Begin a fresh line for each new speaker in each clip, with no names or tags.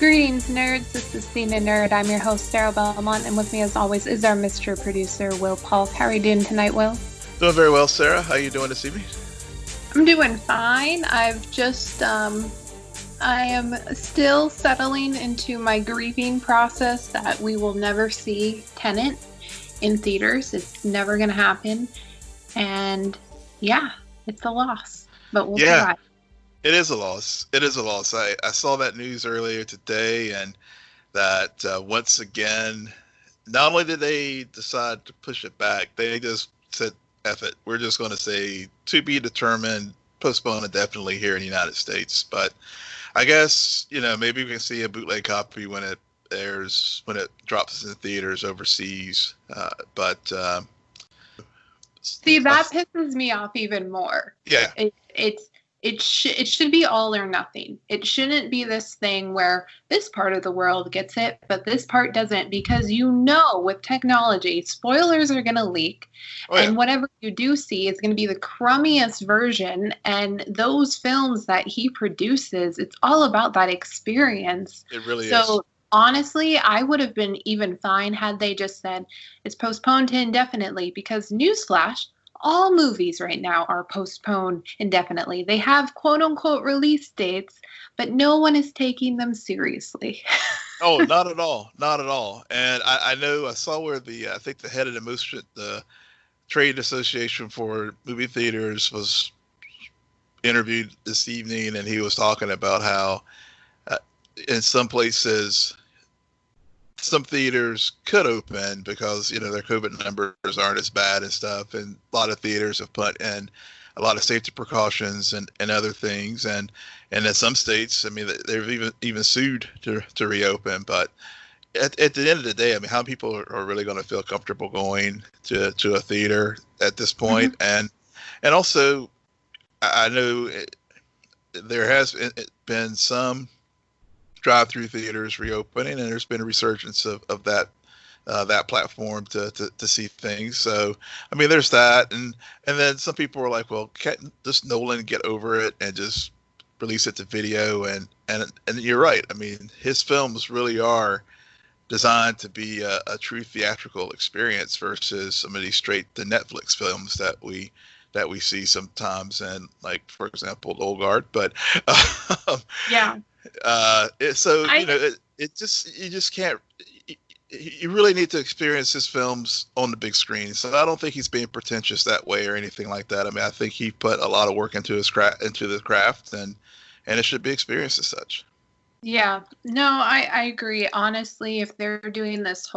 Greetings, nerds. This is CNN Nerd. I'm your host, Sarah Belmont, and with me, as always, is our Mr. Producer, Will Polk. How are you doing tonight, Will?
Doing very well, Sarah. How are you doing this evening?
I'm doing fine. I am still settling into my grieving process that we will never see Tenet in theaters. It's never going to happen. And yeah, it's a loss, but we'll survive.
It is a loss. It is a loss. I saw that news earlier today, and that once again, not only did they decide to push it back, they just said, F it. We're just going to say to be determined, postponed indefinitely here in the United States. But I guess, maybe we can see a bootleg copy when it airs, when it drops in theaters overseas.
See, that pisses me off even more.
Yeah.
It should be all or nothing. It shouldn't be this thing where this part of the world gets it, but this part doesn't, because with technology, spoilers are going to leak. Oh, yeah. And whatever you do see is going to be the crummiest version. And those films that he produces, it's all about that experience.
It really is.
So honestly, I would have been even fine had they just said it's postponed to indefinitely, because newsflash, all movies right now are postponed indefinitely. They have quote-unquote release dates, but no one is taking them seriously.
Oh, not at all. Not at all. And I saw where I think the head of the trade association for movie theaters was interviewed this evening, and he was talking about how in some places, some theaters could open because, their COVID numbers aren't as bad and stuff. And a lot of theaters have put in a lot of safety precautions and other things. And in some states, they've even sued to reopen. But at the end of the day, how people are really going to feel comfortable going to a theater at this point? Mm-hmm. And also, I know there has been some drive-through theaters reopening, and there's been a resurgence of that platform to see things. So there's that, and then some people were like, well, can't just Nolan get over it and just release it to video? And you're right. His films really are designed to be a true theatrical experience versus some of these straight to Netflix films that we see sometimes, and like, for example, Old Guard. But
yeah.
You just can't. You really need to experience his films on the big screen. So I don't think he's being pretentious that way or anything like that. I think he put a lot of work into the craft, and it should be experienced as such.
Yeah, no, I agree. Honestly, if they're doing this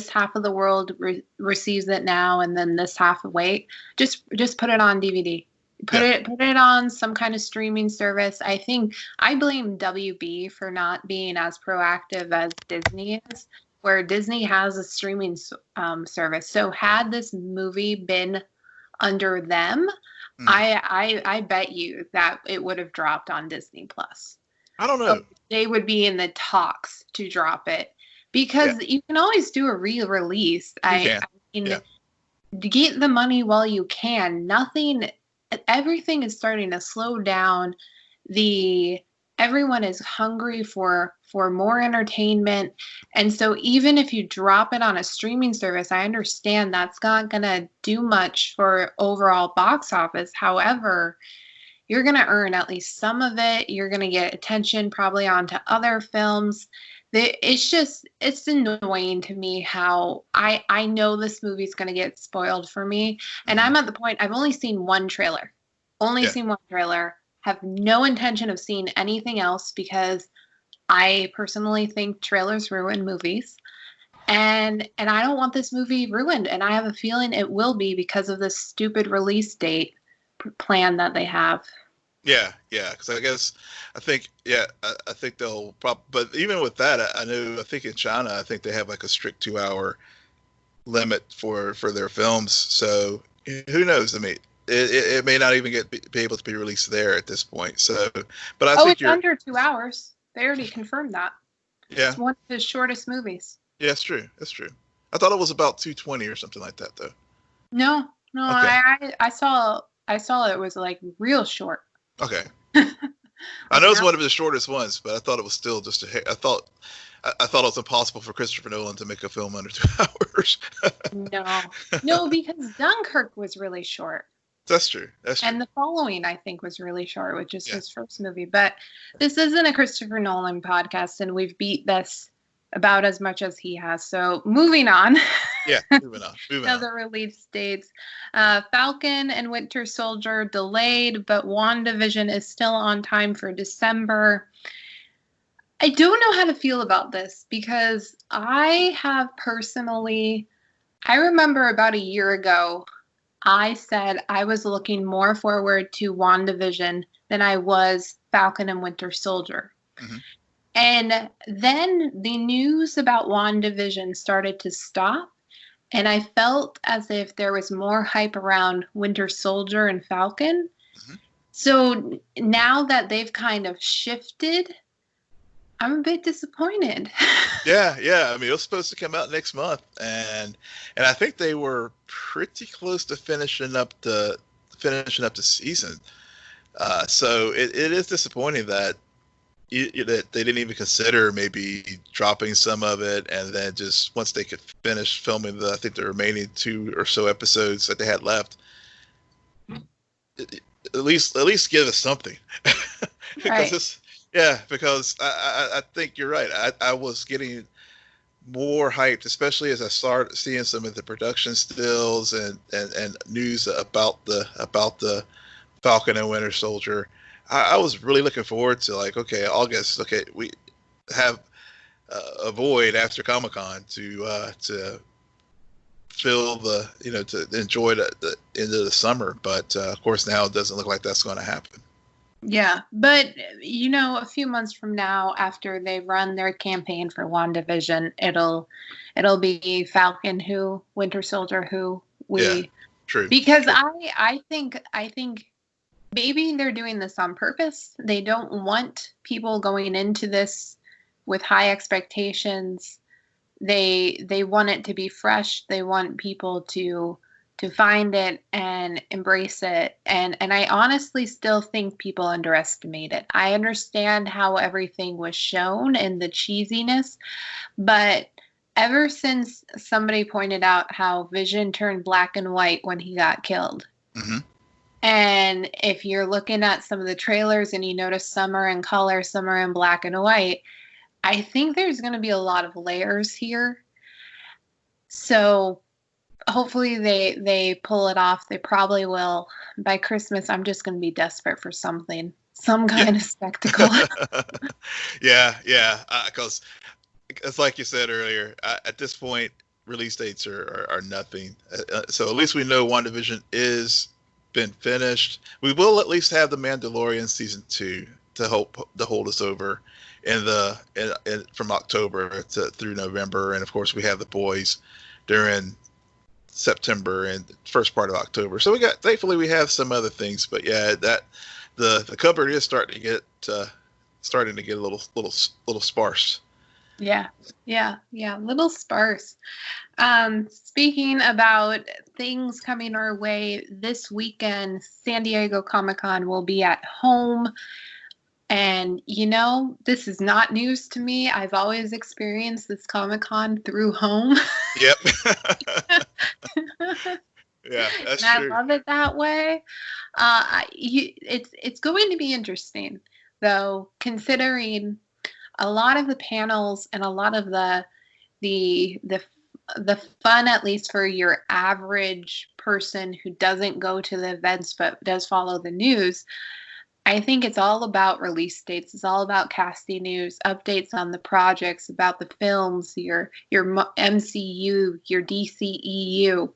half of the world receives it now, and then this half wait, just put it on DVD. Put it on some kind of streaming service. I blame WB for not being as proactive as Disney is, where Disney has a streaming service. So had this movie been under them, I bet you that it would have dropped on Disney Plus.
I don't know.
So they would be in the talks to drop it, because you can always do a re-release. Get the money while you can. Everything is starting to slow down. Everyone is hungry for more entertainment. And so even if you drop it on a streaming service, I understand that's not going to do much for overall box office. However, you're going to earn at least some of it. You're going to get attention probably onto other films. It's annoying to me how I know this movie's going to get spoiled for me. And I'm at the point, I've only seen one trailer. Seen one trailer. Have no intention of seeing anything else, because I personally think trailers ruin movies. And I don't want this movie ruined. And I have a feeling it will be, because of this stupid release date plan that they have.
Yeah, because I think they'll probably, but even with that, I think in China, I think they have like a strict 2-hour limit for their films. So who knows? It may not even be able to be released there at this point. So, but I think
it's under 2 hours. They already confirmed that.
Yeah. It's
one of his shortest movies.
Yeah, that's true. I thought it was about 2:20 or something like that, though.
No, okay. I saw it was like real short.
Okay. I know it's one of the shortest ones, but I thought it was still just I thought it was impossible for Christopher Nolan to make a film under 2 hours.
No, because Dunkirk was really short.
That's true.
And The Following, I think, was really short, which is his first movie. But this isn't a Christopher Nolan podcast, and we've beat this about as much as he has. So moving on.
Moving on.
Other release dates. Falcon and Winter Soldier delayed, but WandaVision is still on time for December. I don't know how to feel about this because I remember about a year ago, I said I was looking more forward to WandaVision than I was Falcon and Winter Soldier. Mm-hmm. And then the news about WandaVision started to stop, and I felt as if there was more hype around Winter Soldier and Falcon. Mm-hmm. So now that they've kind of shifted, I'm a bit disappointed.
Yeah. I mean, it was supposed to come out next month, and I think they were pretty close to finishing up the season. So it is disappointing that that they didn't even consider maybe dropping some of it, and then just once they could finish filming I think the remaining 2 or so episodes that they had left, at least give us something. Because because I think you're right. I was getting more hyped, especially as I started seeing some of the production stills and news about the Falcon and Winter Soldier. I was really looking forward to August. Okay, we have a void after Comic-Con to fill to enjoy the end of the summer. But of course now it doesn't look like that's going to happen.
Yeah, but a few months from now, after they run their campaign for WandaVision, it'll be Falcon who, Winter Soldier who.
True.
Because I think maybe they're doing this on purpose. They don't want people going into this with high expectations. They want it to be fresh. They want people to find it and embrace it. And I honestly still think people underestimate it. I understand how everything was shown and the cheesiness, but ever since somebody pointed out how Vision turned black and white when he got killed. Mm-hmm. And if you're looking at some of the trailers and you notice some are in color, some are in black and white, I think there's going to be a lot of layers here. So hopefully they pull it off. They probably will. By Christmas, I'm just going to be desperate for some kind of spectacle.
Yeah. Because it's like you said earlier, at this point, release dates are nothing. So at least we know WandaVision is been finished. We will at least have The Mandalorian season 2 to hold us over from October through November, and of course we have The Boys during September and first part of October. So thankfully we have some other things, but that the cupboard is starting to get a little sparse.
Yeah, little sparse. Speaking about things coming our way this weekend, San Diego Comic-Con will be at home. And, this is not news to me. I've always experienced this Comic-Con through home.
Yep. Yeah, that's true.
I love it that way. It's going to be interesting, though, considering a lot of the panels and a lot of the fun, at least for your average person who doesn't go to the events but does follow the news, I think it's all about release dates. It's all about casting news, updates on the projects, about the films, your MCU, your DCEU.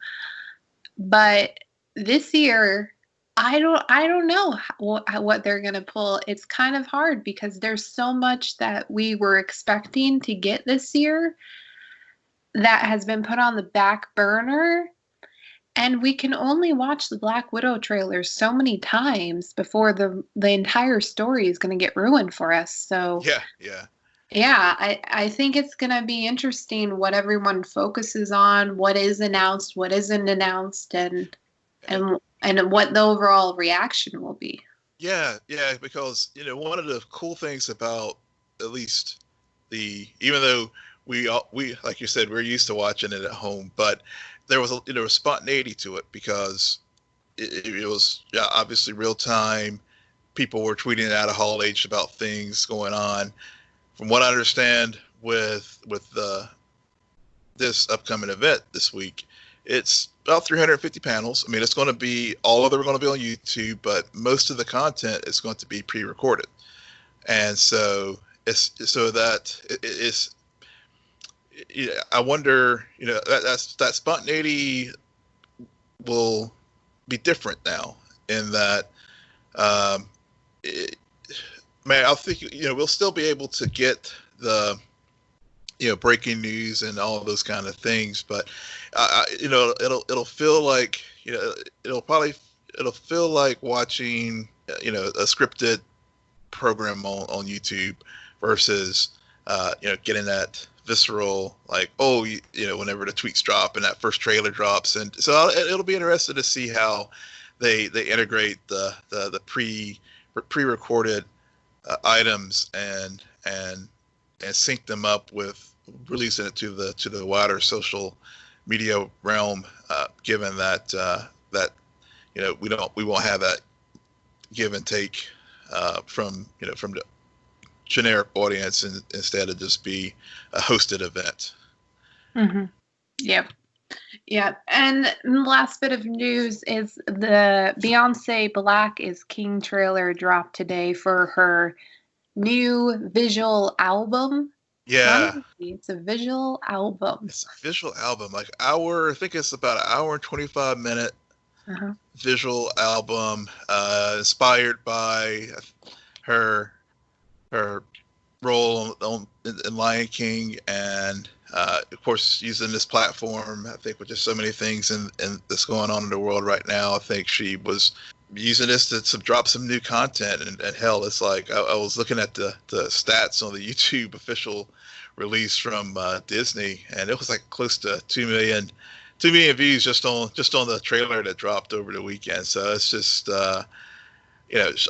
But this year, I don't know what they're going to pull. It's kind of hard because there's so much that we were expecting to get this year that has been put on the back burner. And we can only watch the Black Widow trailers so many times before the entire story is going to get ruined for us. So I think it's going to be interesting what everyone focuses on, what is announced, what isn't announced, and what the overall reaction will be.
Yeah, yeah, because one of the cool things about at least even though we like you said, we're used to watching it at home, but there was a spontaneity to it because it was, yeah, obviously real time. People were tweeting out of Hall H about things going on. From what I understand, with this upcoming event this week, it's about 350 panels. I mean, it's going to be all of them are going to be on YouTube, but most of the content is going to be pre-recorded, and so it's so that it's. I wonder, that spontaneity will be different now in that, um, it, man, I think we'll still be able to get the breaking news and all of those kind of things, but it'll feel like it'll feel like watching a scripted program on YouTube versus getting that visceral, like, oh, whenever the tweets drop and that first trailer drops. And so it'll be interesting to see how they integrate the pre-recorded items and sync them up with releasing it to the wider social media realm, given that we won't have that give and take from the generic audience, and instead of just be a hosted event.
Mm-hmm. Yep. Yeah. And the last bit of news is the Beyonce Black is King trailer dropped today for her new visual album.
Yeah.
It's a visual album.
It's a visual album, like I think it's about an hour and 25-minute visual album, inspired by her role in Lion King, and of course using this platform, I think with just so many things and that's going on in the world right now, I think she was using this to drop some new content. And hell, it's like I was looking at the stats on the YouTube official release from Disney, and it was like close to 2 million views just on the trailer that dropped over the weekend. So it's just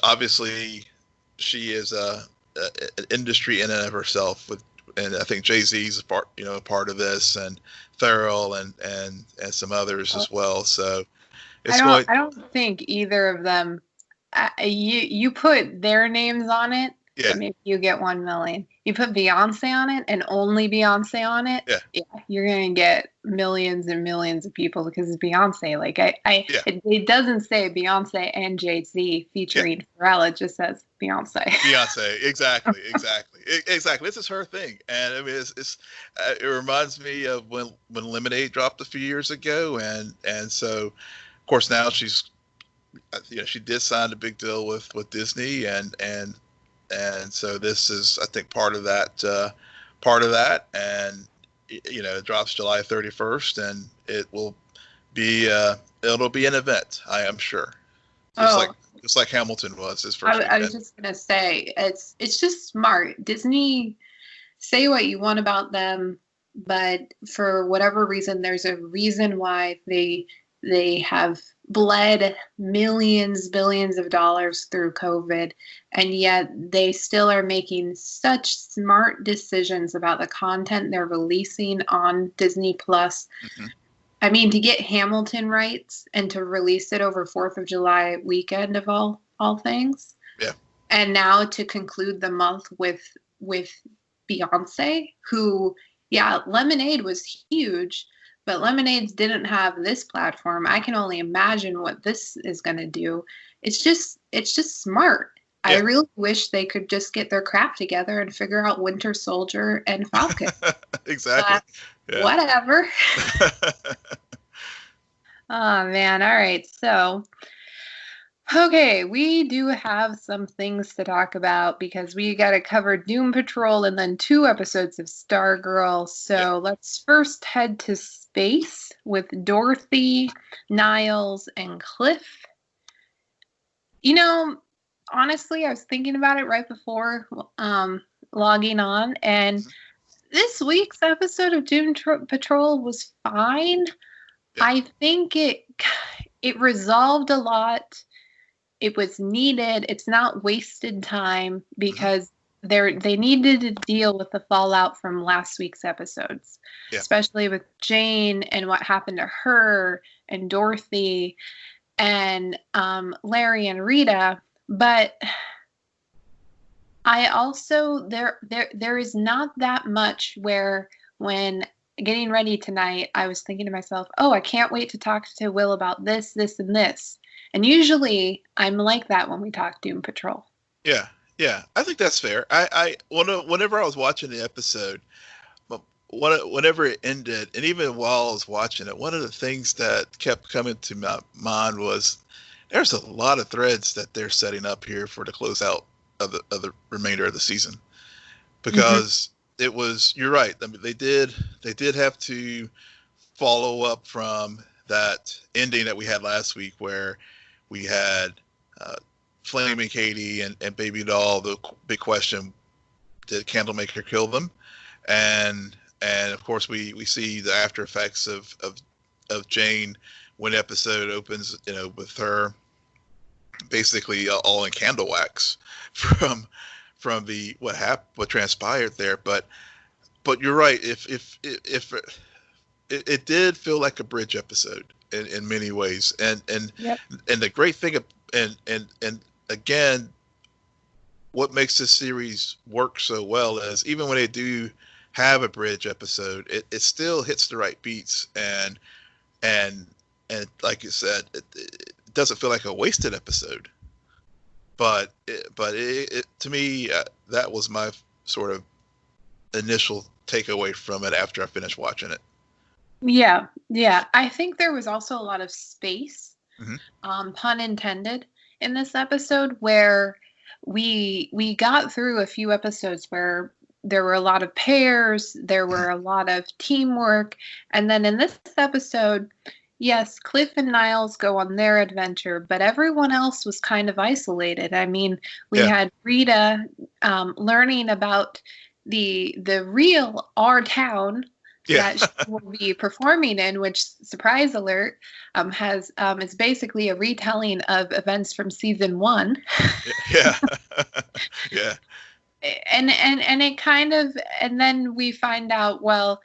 obviously she is an industry in and of herself, and I think Jay-Z's part of this, and Pharrell and some others as well. So
I don't think either of them. You put their names on it, and maybe you get 1 million. You put Beyonce on it, and only Beyonce on it. Yeah, you're gonna get millions and millions of people because it's Beyonce. Like it doesn't say Beyonce and Jay-Z featuring Pharrell. It just says Beyonce.
Beyonce, exactly. This is her thing, and I mean, it reminds me of when Lemonade dropped a few years ago, and so. Of course, now she did sign a big deal with Disney, and so this is, I think, part of that, and it drops July 31st, and it will be it'll be an event, I am sure, just like Hamilton was his first.
I was just gonna say it's just smart. Disney, say what you want about them, but for whatever reason, there's a reason why they have bled millions, billions of dollars through COVID, and yet they still are making such smart decisions about the content they're releasing on Disney Plus. Mm-hmm. I mean, to get Hamilton rights and to release it over 4th of July weekend of all things.
Yeah.
And now to conclude the month with Beyonce, who, Lemonade was huge, but Lemonades didn't have this platform. I can only imagine what this is going to do. It's just smart. Yeah. I really wish they could just get their crap together and figure out Winter Soldier and Falcon.
Exactly.
Whatever. Oh, man. All right. So, okay, we do have some things to talk about because we got to cover Doom Patrol and then 2 episodes of Stargirl. So let's first head to space with Dorothy, Niles, and Cliff. Honestly, I was thinking about it right before logging on, and this week's episode of Doom Patrol was fine. I think it resolved a lot it was needed. It's not wasted time
Mhm.
because they needed to deal with the fallout from last week's episodes,
Yeah.
especially with Jane and what happened to her and Dorothy and Larry and Rita. But I also there is not that much where when getting ready tonight, I was thinking to myself, oh, I can't wait to talk to Will about this, this, and this. And usually I'm like that when we talk Doom Patrol.
Yeah, yeah, I think that's fair. Whenever I was watching the episode, whenever it ended, and even while I was watching it, one of the things that kept coming to my mind was there's a lot of threads that they're setting up here for the closeout of the remainder of the season, because it was, you're right. I mean, they did have to follow up from that ending that we had last week, where we had Flaming Katie and Baby Doll. The big question: did Candlemaker kill them? And of course we see the after effects of Jane when the episode opens, with her basically all in candle wax from what transpired there. But you're right. If it did feel like a bridge episode in many ways, and
Yep.
and the great thing and again, what makes this series work so well is even when they do have a bridge episode, it still hits the right beats, and like you said, it doesn't feel like a wasted episode. But it to me, that was my sort of initial takeaway from it after I finished watching it.
Yeah. I think there was also a lot of space,
Mm-hmm.
pun intended, in this episode where we got through a few episodes where there were a lot of pairs, there were a lot of teamwork, and then in this episode, yes, Cliff and Niles go on their adventure, but everyone else was kind of isolated. I mean, we had Rita learning about the real our town that she will be performing in, which, surprise alert, is basically a retelling of events from season 1.
Yeah. Yeah.
And it kind of, and then we find out, well,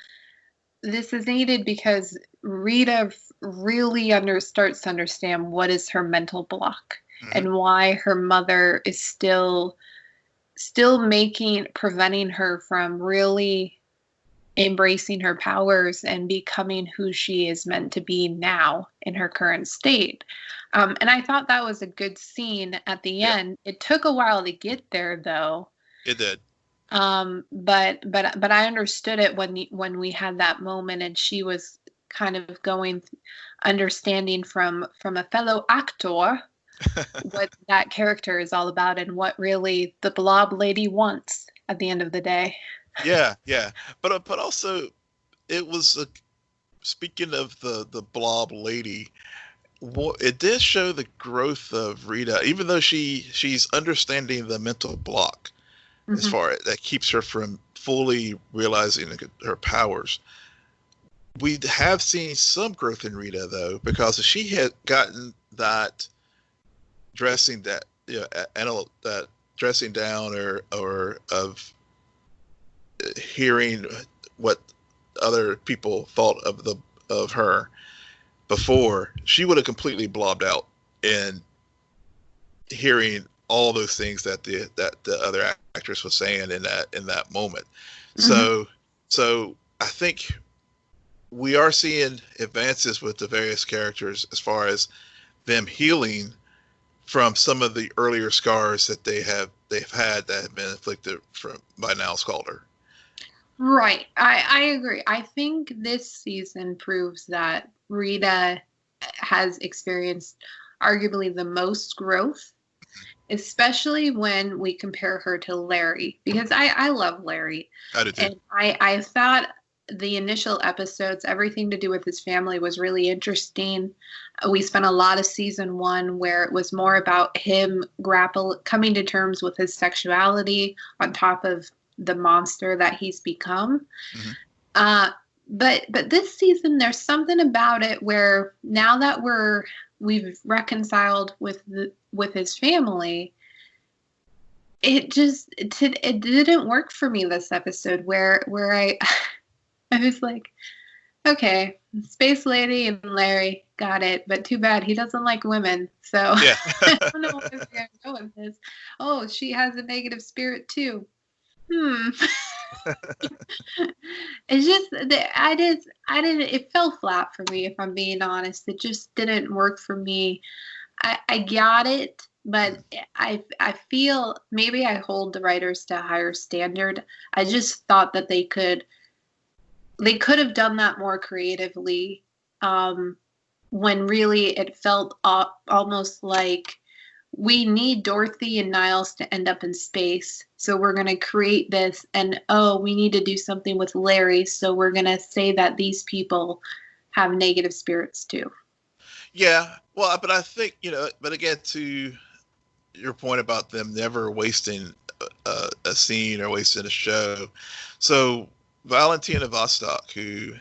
this is needed because Rita really starts to understand what is her mental block and why her mother is still preventing her from really embracing her powers and becoming who she is meant to be now in her current state. And I thought that was a good scene at the end. It took a while to get there, though.
It did.
But I understood it when we had that moment, and she was kind of understanding from a fellow actor what that character is all about and what really the blob lady wants at the end of the day.
Yeah. But also, it was speaking of the blob lady. It did show the growth of Rita, even though she's understanding the mental block, as far as that keeps her from fully realizing her powers. We have seen some growth in Rita, though, because if she had gotten that dressing that that dressing down or of hearing what other people thought of her before, she would have completely blobbed out and hearing all those things that the other actress was saying in that moment. So I think we are seeing advances with the various characters as far as them healing from some of the earlier scars that they've had that have been inflicted by Niles Calder.
Right. I agree. I think this season proves that Rita has experienced arguably the most growth, especially when we compare her to Larry, because I love Larry.
I did too.
And I thought the initial episodes, everything to do with his family, was really interesting. We spent a lot of season 1 where it was more about him coming to terms with his sexuality on top of the monster that he's become. But this season, there's something about it where now that we're we've reconciled with his family. It didn't work for me this episode where I I was like, okay, Space Lady and Larry got it, but too bad he doesn't like women. So
Yeah.
I don't know where we're gonna go with this. Oh, she has a negative spirit too. It's just that I didn't. It fell flat for me, if I'm being honest. It just didn't work for me. I got it, but I feel maybe I hold the writers to a higher standard. I just thought that they could have done that more creatively, when really it felt almost like we need Dorothy and Niles to end up in space, so we're going to create this, and we need to do something with Larry, so we're going to say that these people have negative spirits too.
Yeah, well, but I think, but again, to your point about them never wasting a scene or wasting a show. So Valentina Vostok, who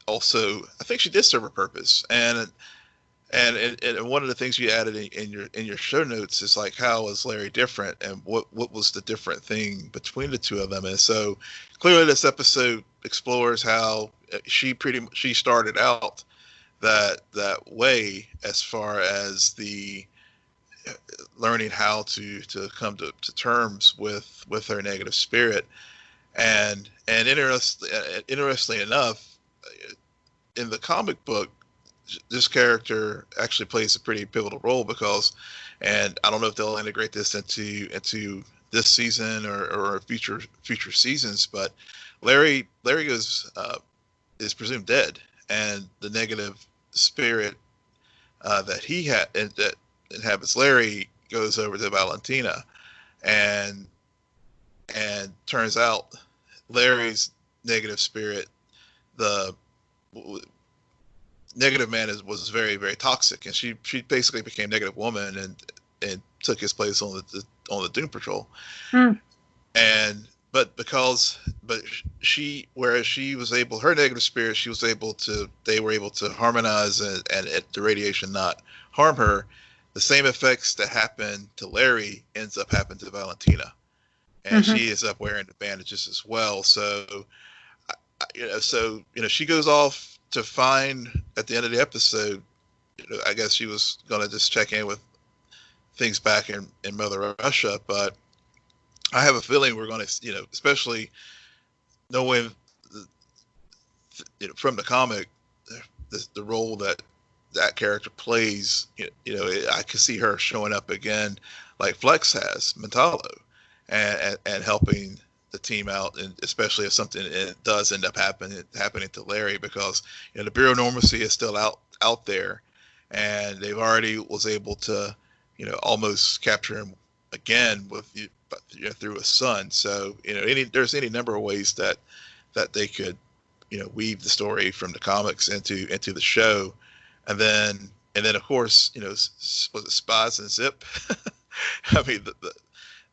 also, I think she did serve a purpose, and one of the things you added in your show notes is like, how is Larry different, and what was the different thing between the two of them? And so clearly this episode explores how she started out that way, as far as the learning how to come to terms with her negative spirit. And interestingly enough, in the comic book, this character actually plays a pretty pivotal role, because, and I don't know if they'll integrate this into this season or future seasons, but Larry is presumed dead, and the negative spirit that he had and that inhabits Larry goes over to Valentina, and turns out Larry's negative spirit, the negative man, was very, very toxic, and she basically became Negative Woman and took his place on the Doom Patrol. Whereas she was able, her negative spirit, they were able to harmonize and the radiation not harm her. The same effects that happened to Larry ends up happening to Valentina, and she ends up wearing the bandages as well. So, she goes off to find, at the end of the episode, I guess she was gonna just check in with things back in Mother Russia, but I have a feeling we're going to, especially knowing, from the comic, the role that character plays, I can see her showing up again, like Flex has, Mentalo, and helping the team out, and especially if something does end up happening to Larry, because the Bureau Normancy is still out there, and they've already was able to, almost capture him again with through his son. So there's any number of ways that they could weave the story from the comics into the show, and then of course was it Spies and Zip? I mean,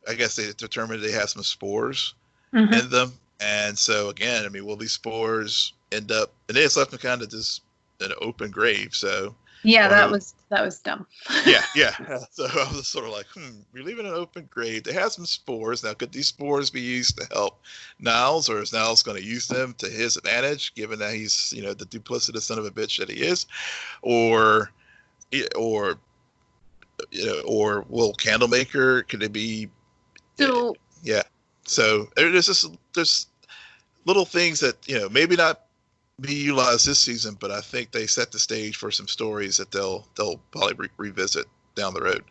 I guess they determined they have some spores in them, and so again, I mean, will these spores end up, and they just left them kind of just an open grave? So
yeah, that was dumb.
Yeah. So I was sort of like, we're leaving an open grave. They have some spores. Now, could these spores be used to help Niles, or is Niles going to use them to his advantage, given that he's, the duplicitous son of a bitch that he is? Or will Candlemaker, could it be?
So
yeah. So there's little things that, maybe not be utilized this season, but I think they set the stage for some stories that they'll probably revisit down the road.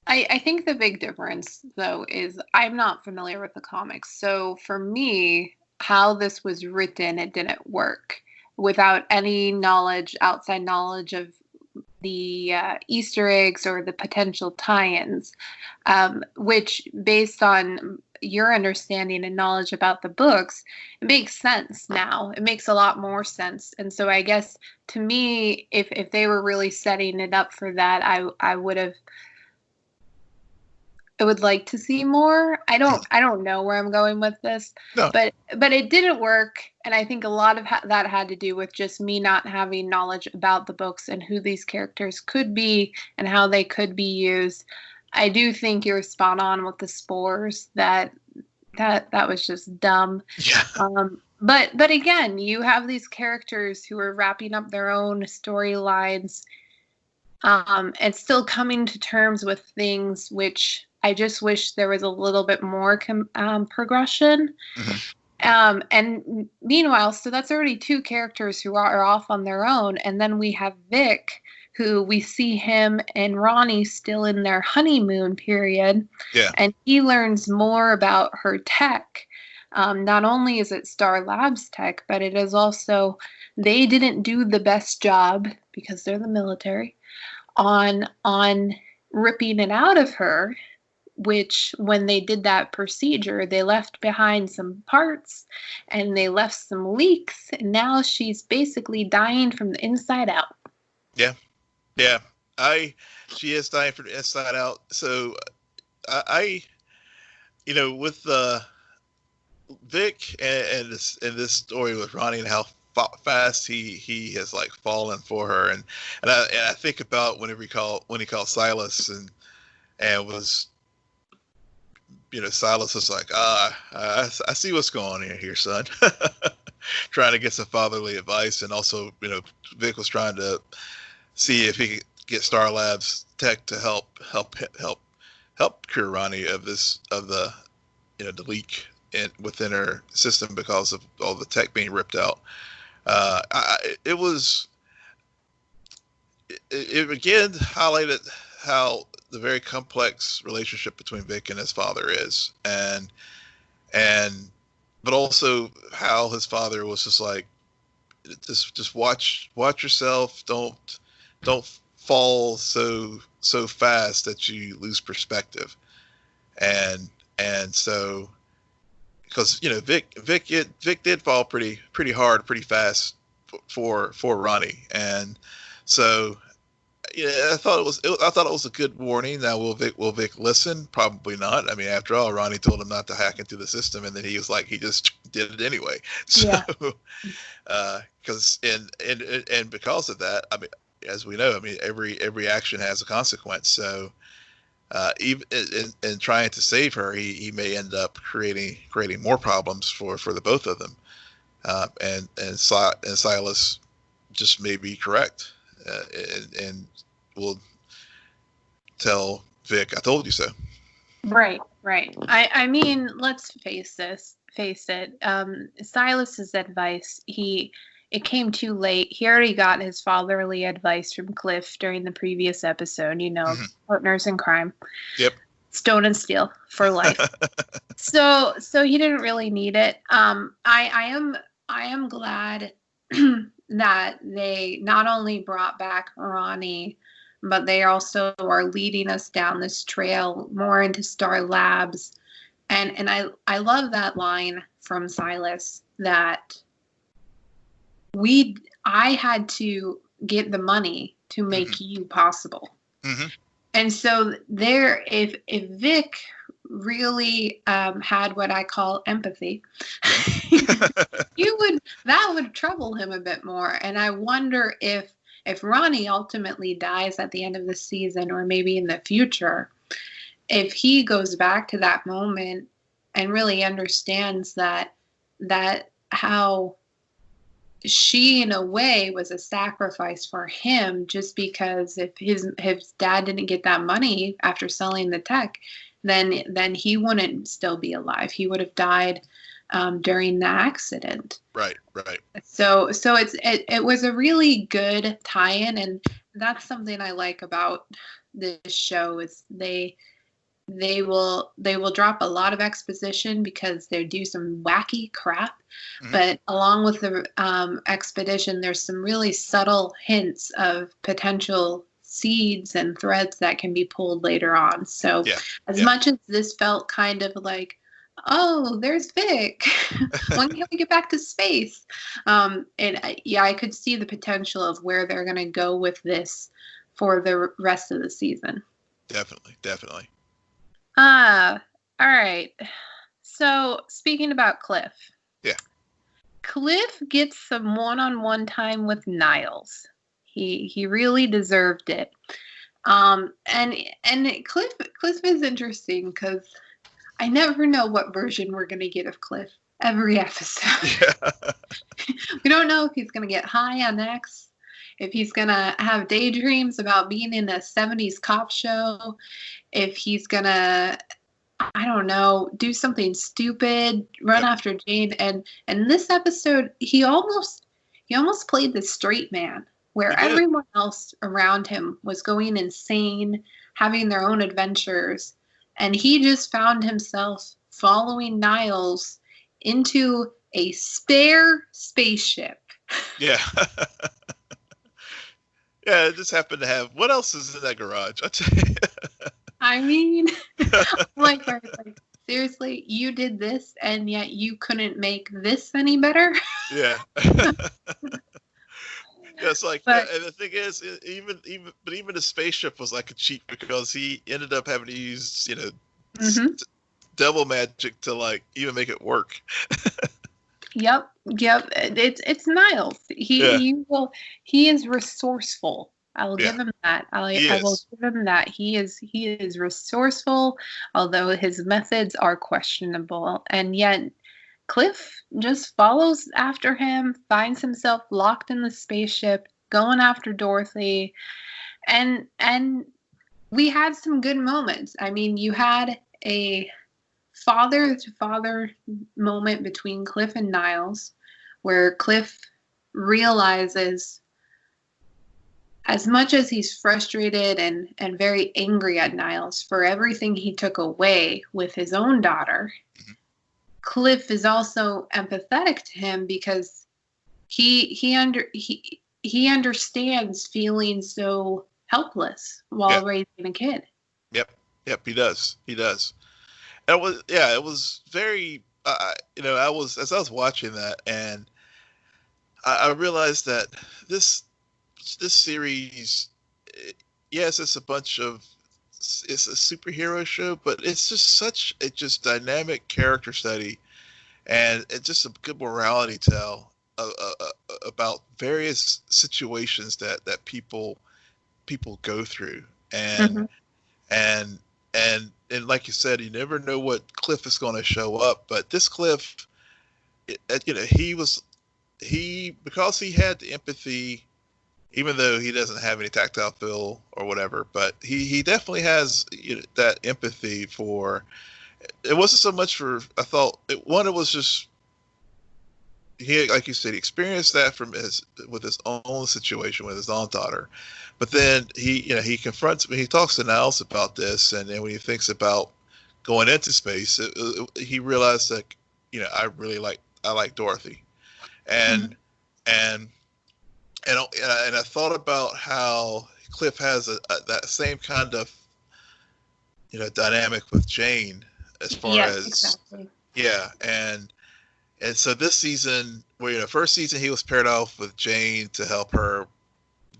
I think the big difference, though, is I'm not familiar with the comics. So for me, how this was written, it didn't work without any outside knowledge of the Easter eggs or the potential tie-ins, which, based on your understanding and knowledge about the books, it makes sense now. It makes a lot more sense. And so I guess, to me, if they were really setting it up for that, I would have would like to see more. I don't know where I'm going with this,
No.
but it didn't work, and I think a lot of that had to do with just me not having knowledge about the books and who these characters could be and how they could be used. I do think you're spot on with the spores. That was just dumb.
Yeah.
But again, you have these characters who are wrapping up their own storylines, and still coming to terms with things, which I just wish there was a little bit more progression.
Mm-hmm.
And meanwhile, so that's already two characters who are off on their own, and then we have Vic, who we see him and Ronnie still in their honeymoon period.
Yeah.
And he learns more about her tech. Not only is it Star Labs tech, but it is also, they didn't do the best job, because they're the military, on ripping it out of her, which when they did that procedure, they left behind some parts and they left some leaks, and now she's basically dying from the inside out.
Yeah. She is dying from the inside out. So I with Vic and this story with Ronnie and how fast he has like fallen for her, and I think about when he called Silas and was, Silas was like, I see what's going on here, son. Trying to get some fatherly advice, and also, Vic was trying to see if he could get Star Labs tech to help cure Ronnie of the leak within her system because of all the tech being ripped out. It again highlighted how the very complex relationship between Vic and his father is, but also how his father was just like, just watch yourself, don't fall so fast that you lose perspective, and so, because Vic did fall pretty hard, pretty fast for Ronnie, and so I thought it was a good warning. Now will Vic listen? Probably not. I mean, after all, Ronnie told him not to hack into the system, and then he was like, he just did it anyway. So, because and because of that, I mean, as we know, I mean, every action has a consequence. So, even in trying to save her, he may end up creating more problems for the both of them. And Silas just may be correct, and will tell Vic, "I told you so."
Right. I mean, let's face it. Silas's advice, it came too late. He already got his fatherly advice from Cliff during the previous episode,
Mm-hmm.
Partners in crime.
Yep.
Stone and steel for life. So he didn't really need it. I am glad that they not only brought back Ronnie, but they also are leading us down this trail more into Star Labs. And I love that line from Silas that I had to get the money to make
Mm-hmm.
you possible.
Mm-hmm.
And so if Vic really had what I call empathy, that would trouble him a bit more. And I wonder if Ronnie ultimately dies at the end of the season, or maybe in the future, if he goes back to that moment and really understands that how she, in a way, was a sacrifice for him, just because if his dad didn't get that money after selling the tech, then he wouldn't still be alive. He would have died during the accident.
Right.
So it was a really good tie-in, and that's something I like about this show is they will drop a lot of exposition because they do some wacky crap. Mm-hmm. But along with the expedition, there's some really subtle hints of potential seeds and threads that can be pulled later on. So as much as this felt kind of like, oh, there's Vic, when can we get back to space? I could see the potential of where they're going to go with this for the rest of the season.
Definitely.
right. So, speaking about Cliff.
Yeah.
Cliff gets some one-on-one time with Niles. He really deserved it. And Cliff is interesting because I never know what version we're gonna get of Cliff every episode.
Yeah.
We don't know if he's gonna get high on X, if he's gonna have daydreams about being in a 70s cop show, if he's gonna, I don't know, do something stupid, run after Jane. And this episode, he almost played the straight man, where everyone else around him was going insane, having their own adventures, and he just found himself following Niles into a spare spaceship.
Yeah. Yeah, it just happened to have. What else is in that garage? I'll tell you.
I mean, like, seriously, you did this, and yet you couldn't make this any better?
Yeah. Yeah, it's like,
But,
and the thing is, even the spaceship was like a cheat because he ended up having to use, devil magic to like even make it work.
Yep. It's Niles. He is resourceful. I will give him that. I will give him that. He is resourceful, although his methods are questionable, and yet Cliff just follows after him, finds himself locked in the spaceship, going after Dorothy, and we had some good moments. I mean, you had a father-to-father moment between Cliff and Niles, where Cliff realizes, as much as he's frustrated and very angry at Niles for everything he took away with his own daughter, Cliff is also empathetic to him because he understands feeling so helpless while raising a kid.
Yep, he does. And it was very, as I was watching that, and I realized that this series, yes, it's a superhero show, but it's just such a dynamic character study, and it's just a good morality tale about various situations that people go through, and like you said, you never know what Cliff is going to show up, but this Cliff, because he had the empathy, even though he doesn't have any tactile feel or whatever, but he definitely has that empathy for. It wasn't so much for. I thought it was just he, like you said, he experienced that with his own situation with his own daughter, but then he confronts me. He talks to Niles about this, and then when he thinks about going into space, he realized that I like Dorothy, and I thought about how Cliff has that same kind of dynamic with Jane as far as
exactly.
And so this season, where first season he was paired off with Jane to help her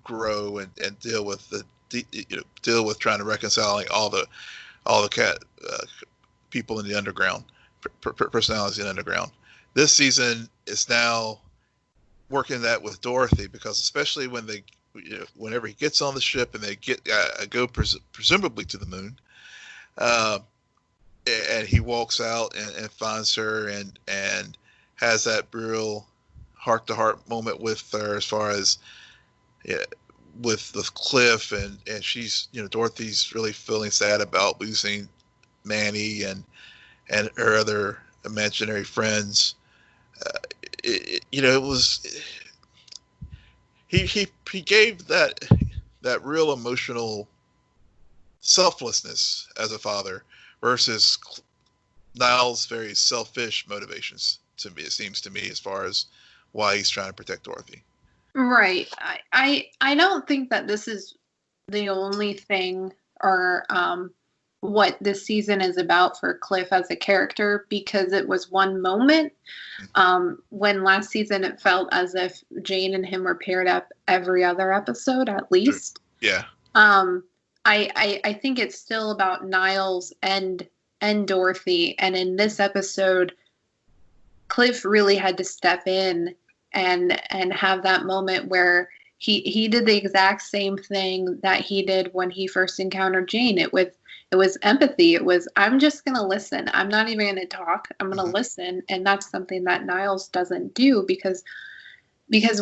grow and deal with trying to reconciling all the cat people in the underground, personalities in the underground. This season is now working that with Dorothy, because especially when whenever he gets on the ship and they go presumably to the moon, and he walks out and finds her and has that real heart-to-heart moment with her, as far as with Cliff, and she's Dorothy's really feeling sad about losing Manny and her other imaginary friends. It was he gave that real emotional selflessness as a father versus Niles' very selfish motivations. To me, it seems to me, as far as why he's trying to protect Dorothy.
Right. I don't think that this is the only thing, or what this season is about for Cliff as a character, because it was one moment. When last season it felt as if Jane and him were paired up every other episode at least.
Yeah.
I think it's still about Niles and and Dorothy. And in this episode, Cliff really had to step in and have that moment where he did the exact same thing that he did when he first encountered Jane. It was empathy. It was, I'm just going to listen. I'm not even going to talk. I'm going to listen. And that's something that Niles doesn't do, because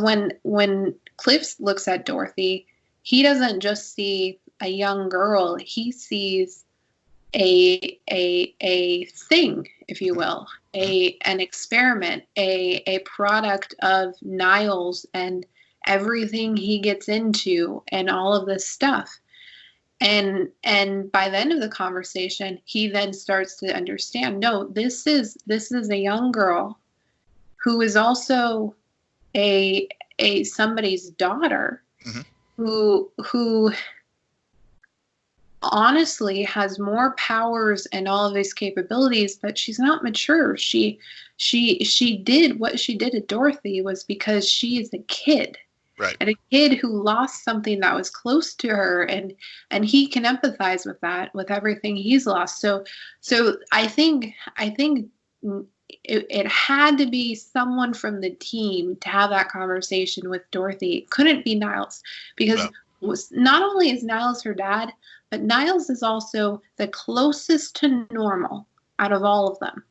when Cliff looks at Dorothy, he doesn't just see a young girl. He sees a thing, if you will, an experiment, a product of Niles and everything he gets into and all of this stuff. And by the end of the conversation, he then starts to understand, no, this is a young girl who is also a somebody's daughter, who honestly has more powers and all of these capabilities, but she's not mature. She did what she did to Dorothy was because she is a kid.
Right.
And a kid who lost something that was close to her, and he can empathize with that, with everything he's lost. So I think it had to be someone from the team to have that conversation with Dorothy. It couldn't be Niles, because not only is Niles her dad, but Niles is also the closest to normal out of all of them.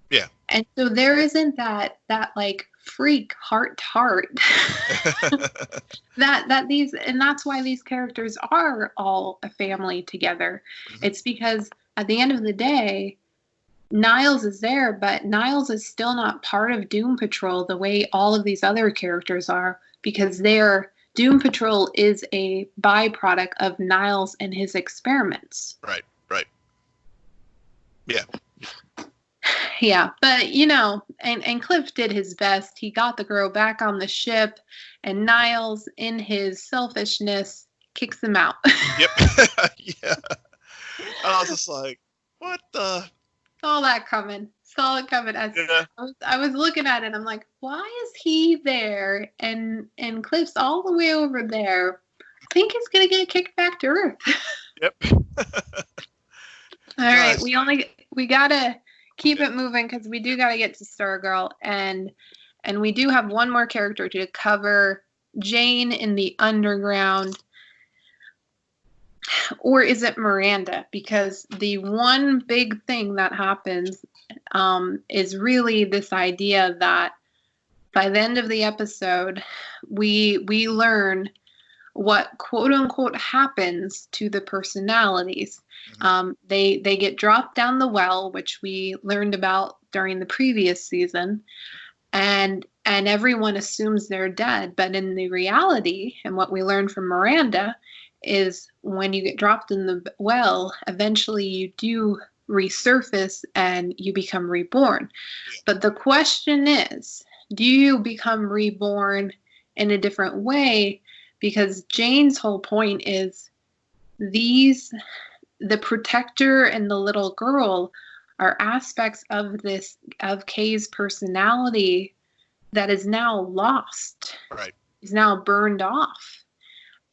Yeah.
And so there isn't that like freak heart to heart that these, and that's why these characters are all a family together. It's because at the end of the day, Niles is there, but Niles is still not part of Doom Patrol the way all of these other characters are, because Doom Patrol is a byproduct of Niles and his experiments.
Right. Yeah.
Yeah, but and Cliff did his best. He got the girl back on the ship, and Niles, in his selfishness, kicks him out.
Yep. Yeah. I was just like, what the?
Saw that coming. Saw it coming. I was looking at it. I'm like, why is he there and Cliff's all the way over there? I think he's gonna get kicked back to Earth.
Yep.
All right, we gotta keep it moving, because we do gotta get to Stargirl, and we do have one more character to cover, Jane in the underground. Or is it Miranda? Because the one big thing that happens is really this idea that by the end of the episode, we learn what quote unquote happens to the personalities. They get dropped down the well, which we learned about during the previous season, and everyone assumes they're dead. But in the reality, and what we learned from Miranda, is when you get dropped in the well, eventually you do resurface and you become reborn. But the question is, do you become reborn in a different way? Because Jane's whole point is the protector and the little girl are aspects of Kay's personality that is now lost.
Right.
Is now burned off.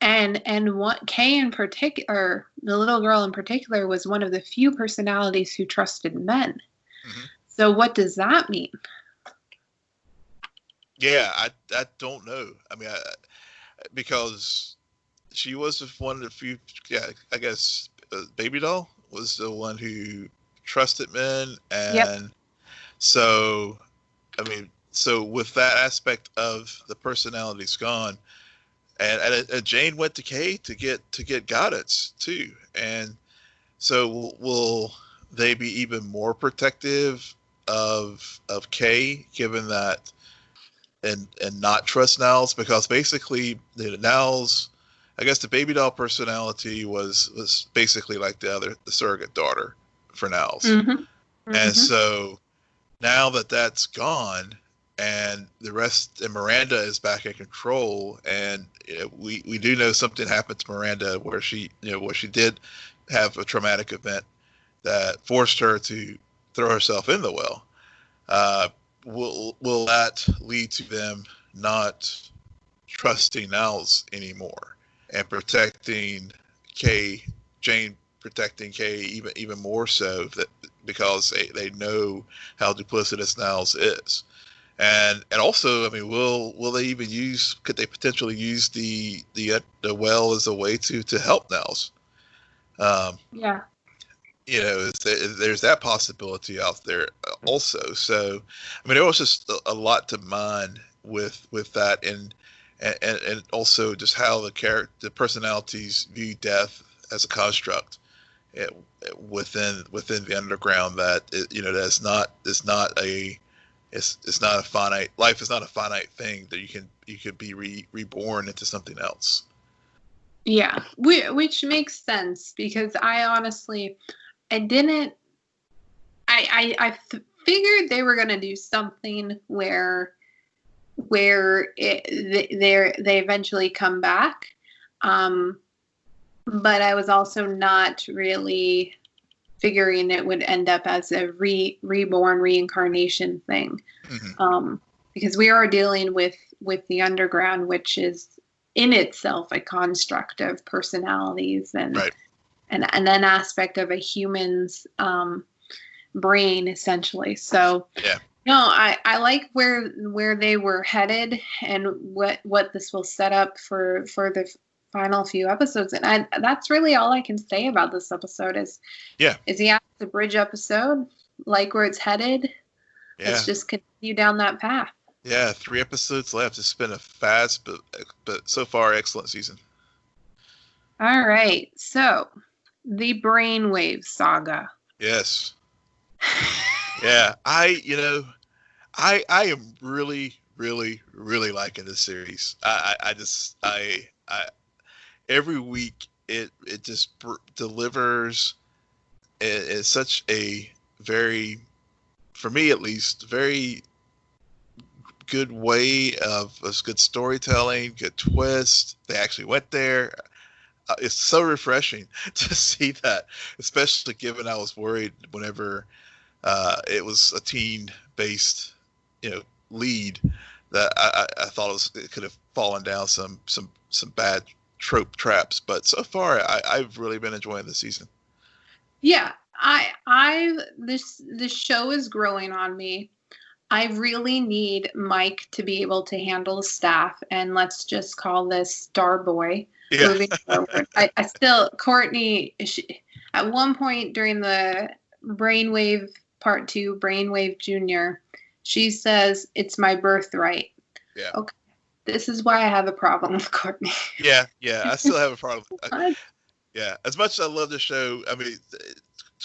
And what Kay in particular, the little girl in particular, was one of the few personalities who trusted men. So what does that mean?
Yeah, I don't know. I mean, because she was one of the few. Yeah, I guess Baby Doll was the one who trusted men, and so I mean, so with that aspect of the personalities gone. And Jane went to Kay to get guidance too, and so will they be even more protective of Kay, given that, and not trust Niles, because basically Niles, I guess the Baby Doll personality was basically like the surrogate daughter for Niles, and so now that that's gone. And the rest, and Miranda is back in control, and we do know something happened to Miranda where she did have a traumatic event that forced her to throw herself in the well. Will that lead to them not trusting Niles anymore and protecting Kay, Jane protecting Kay even more so, that because they know how duplicitous Niles is. And also, I mean, will they even could they potentially use the well as a way to help Niles?
Yeah.
You know, there's that possibility out there also. So, I mean, there was just a lot to mine with that, and also just how the personalities view death as a construct within the underground. That that's not it's not a finite life. Is not a finite thing that you could be reborn into something else.
Yeah, which makes sense, because I honestly, I didn't. I figured they were gonna do something where they eventually come back, but I was also not really figuring it would end up as a reborn reincarnation thing, because we are dealing with the underground, which is in itself a construct of personalities and
right.
and an aspect of a human's brain, essentially. So
yeah.
No, I like where they were headed and what this will set up for the final few episodes. And that's really all I can say about this episode is it's a bridge episode, like where it's headed.
Yeah.
Let's just continue down that path.
Yeah, 3 episodes left. It's been a fast but so far excellent season.
All right. So, the Brainwave saga.
Yes. Yeah, I am really, really, really liking this series. I just every week it just delivers in such a very, for me at least, very good way of good storytelling, good twist. They actually went there. It's so refreshing to see that, especially given I was worried whenever it was a teen-based, lead, that I thought it could have fallen down some bad trope traps. But so far, I've really been enjoying the season.
Yeah, this show is growing on me. I really need Mike to be able to handle the staff, and let's just call this Starboy.
Yeah.
Moving forward. I still, Courtney, at one point during the Brainwave Part 2, Brainwave Jr., she says, "It's my birthright."
Yeah.
Okay. This is why I have a problem with Courtney.
Yeah, I still have a problem. Yeah, as much as I love the show, I mean,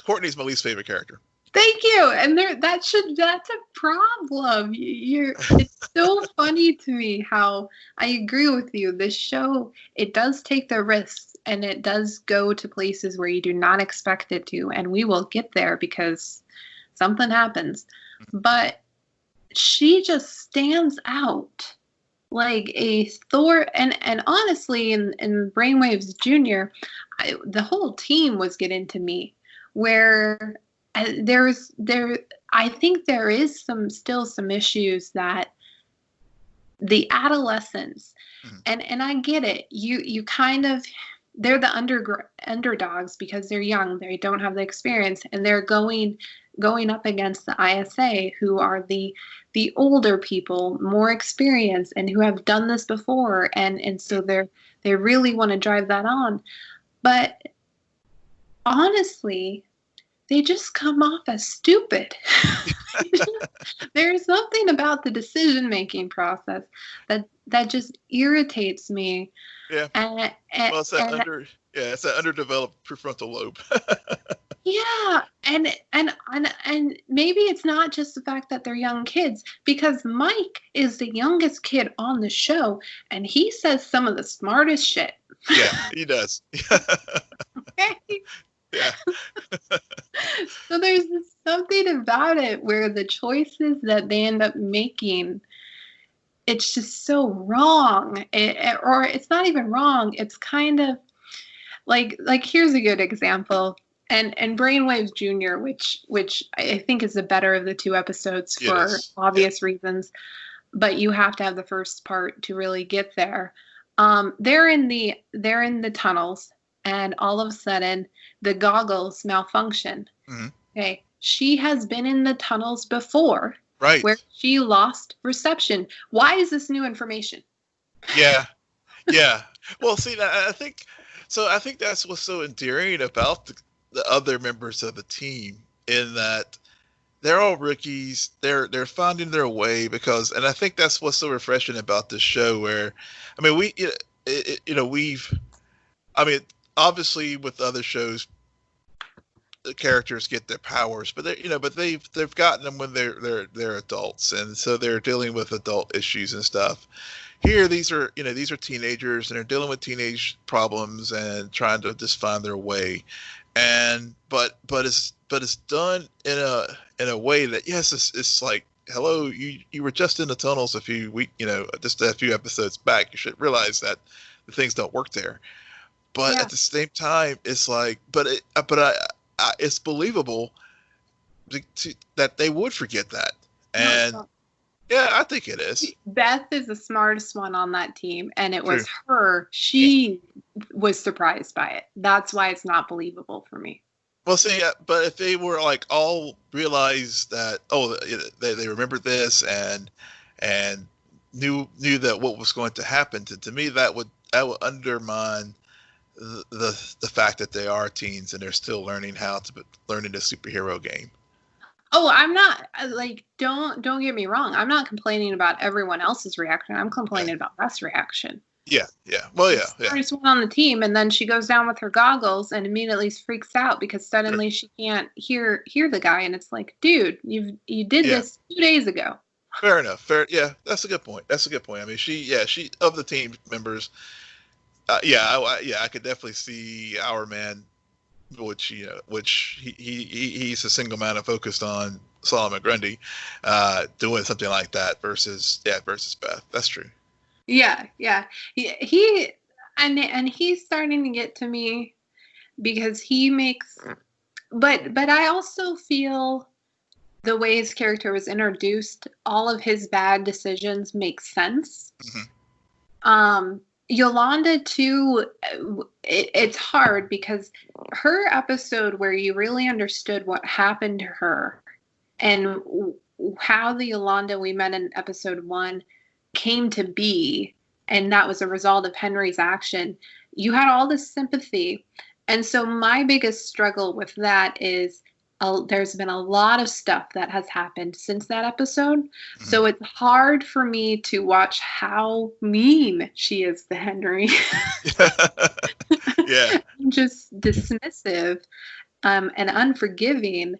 Courtney's my least favorite character.
Thank you. And that's a problem. It's so funny to me how I agree with you. This show, it does take the risks and it does go to places where you do not expect it to. And we will get there because something happens. But she just stands out like a Thor. And honestly, in Brainwaves Jr., the whole team was getting to me, where I think there is still some issues that the adolescents, and I get it. You kind of, they're the underdogs because they're young. They don't have the experience, and they're going up against the ISA, who are the older people, more experienced, and who have done this before, and so they really want to drive that on. But honestly, they just come off as stupid. There's something about the decision-making process that just irritates me.
Yeah.
Well,
it's that underdeveloped prefrontal lobe.
Yeah, and maybe it's not just the fact that they're young kids, because Mike is the youngest kid on the show, and he says some of the smartest shit.
Yeah, he does.
Okay.
Yeah.
So there's something about it where the choices that they end up making, it's just so wrong. Or it's not even wrong. It's kind of like here's a good example. And Brainwave Jr., which I think is the better of the 2 episodes for obvious reasons, but you have to have the first part to really get there. They're in the tunnels, and all of a sudden the goggles malfunction.
Mm-hmm.
Okay, she has been in the tunnels before,
Right.
where she lost reception. Why is this new information?
Yeah. Yeah. Well, see, I think so. I think that's what's so endearing about the other members of the team, in that they're all rookies. They're finding their way, and I think that's what's so refreshing about this show. Where, I mean, I mean, obviously with other shows, the characters get their powers, but they've gotten them when they're adults, and so they're dealing with adult issues and stuff. Here, these are teenagers, and they're dealing with teenage problems and trying to just find their way. And but it's done in a way that, yes, it's like, hello, you were just in the tunnels just a few episodes back. You should realize that the things don't work there. But at the same time, it's like, it's believable that they would forget that. And yeah, I think it is.
Beth is the smartest one on that team, and it was her. She was surprised by it. That's why it's not believable for me.
Well, see, but if they were like all realized that, they remembered this and knew that what was going to happen, to me that would undermine the fact that they are teens and they're still learning learning a superhero game.
Oh, I'm not don't get me wrong. I'm not complaining about everyone else's reaction. I'm complaining about Beth's reaction.
Yeah. Well, yeah.
First one on the team, and then she goes down with her goggles and immediately freaks out because suddenly she can't hear the guy, and it's like, dude, you did this 2 days ago.
Fair enough. Yeah, that's a good point. I mean, she of the team members. I could definitely see our man, which he's a single man and focused on Solomon Grundy, doing something like that versus Beth. That's true.
Yeah. He and he's starting to get to me because he makes, but I also feel the way his character was introduced, all of his bad decisions make sense. Mm-hmm. Yolanda too, it's hard because her episode where you really understood what happened to her and how the Yolanda we met in episode 1 came to be, and that was a result of Henry's action, you had all this sympathy. And so my biggest struggle with that is there's been a lot of stuff that has happened since that episode. Mm-hmm. So it's hard for me to watch how mean she is to Henry.
Yeah.
Just dismissive and unforgiving.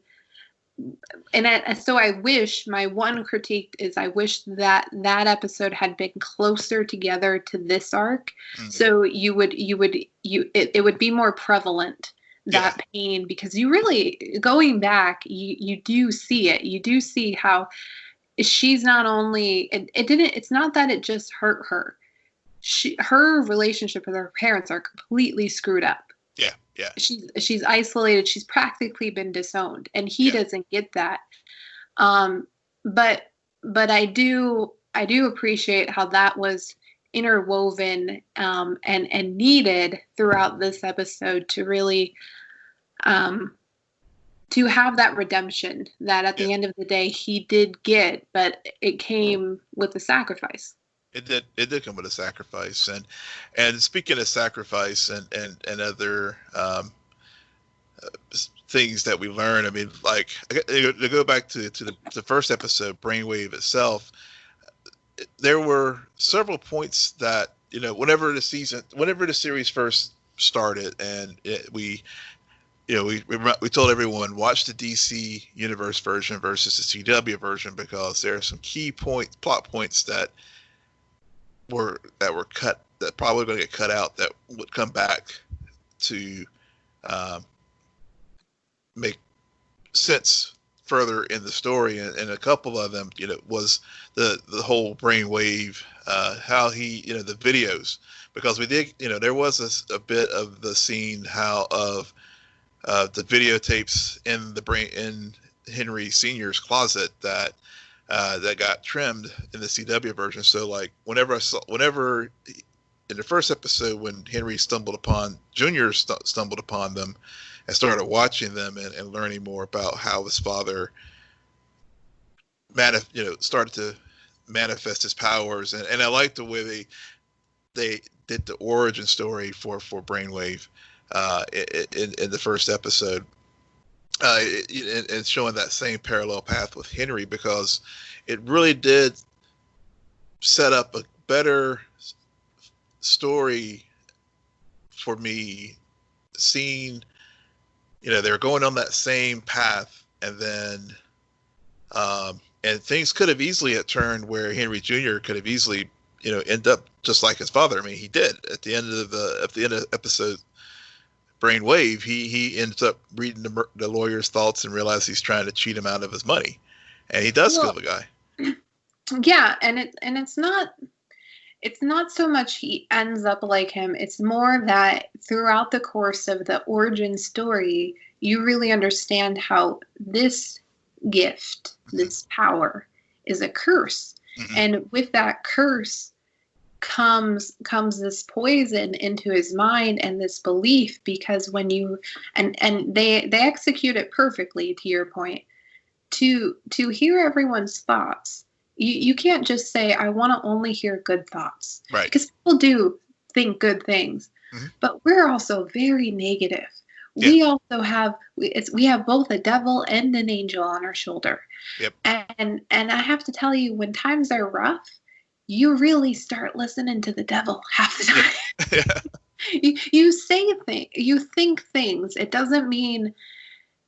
And so I wish, my one critique is I wish that episode had been closer together to this arc. Mm-hmm. So it would be more prevalent, that pain, because you really, going back, you do see it. You do see how she's not only, it's not that it just hurt her. Her relationship with her parents are completely screwed up.
Yeah.
She's isolated. She's practically been disowned, and he doesn't get that. But I do appreciate how that was interwoven and needed throughout this episode to really to have that redemption that at the end of the day he did get, but it came with a sacrifice.
It did come with a sacrifice, and speaking of sacrifice and other things that we learn, I mean, like, to go back to the first episode, Brainwave itself, there were several points that, whenever the series first started, and we told everyone, watch the DC Universe version versus the CW version, because there are some key plot points that were cut, that probably going to get cut out, that would come back to make sense further in the story. And a couple of them, was the whole Brainwave, how he, the videos, because we did, there was a bit of the scene of the videotapes in Henry Sr.'s closet that got trimmed in the CW version. So, like, whenever in the first episode, when Henry stumbled upon them, and started watching them and learning more about how his father started to manifest his powers. And I like the way they did the origin story for Brainwave in the first episode, and showing that same parallel path with Henry, because it really did set up a better story for me, seeing, they're going on that same path, and then and things could have easily had turned where Henry Jr. could have easily end up just like his father. I mean, he did at the end of episode Brainwave. He ends up reading the lawyer's thoughts and realizes he's trying to cheat him out of his money, and he does kill the guy.
Yeah, and it's not so much he ends up like him. It's more that throughout the course of the origin story, you really understand how this gift, this power, is a curse. Mm-hmm. And with that curse comes this poison into his mind and this belief, because when you and they execute it perfectly, to your point, to hear everyone's thoughts. You can't just say, I want to only hear good thoughts.
Right.
Because people do think good things. Mm-hmm. But we're also very negative. Yeah. We also have we have both a devil and an angel on our shoulder.
Yep.
And I have to tell you, when times are rough, you really start listening to the devil half the time.
Yeah.
You say things, you think things. It doesn't mean...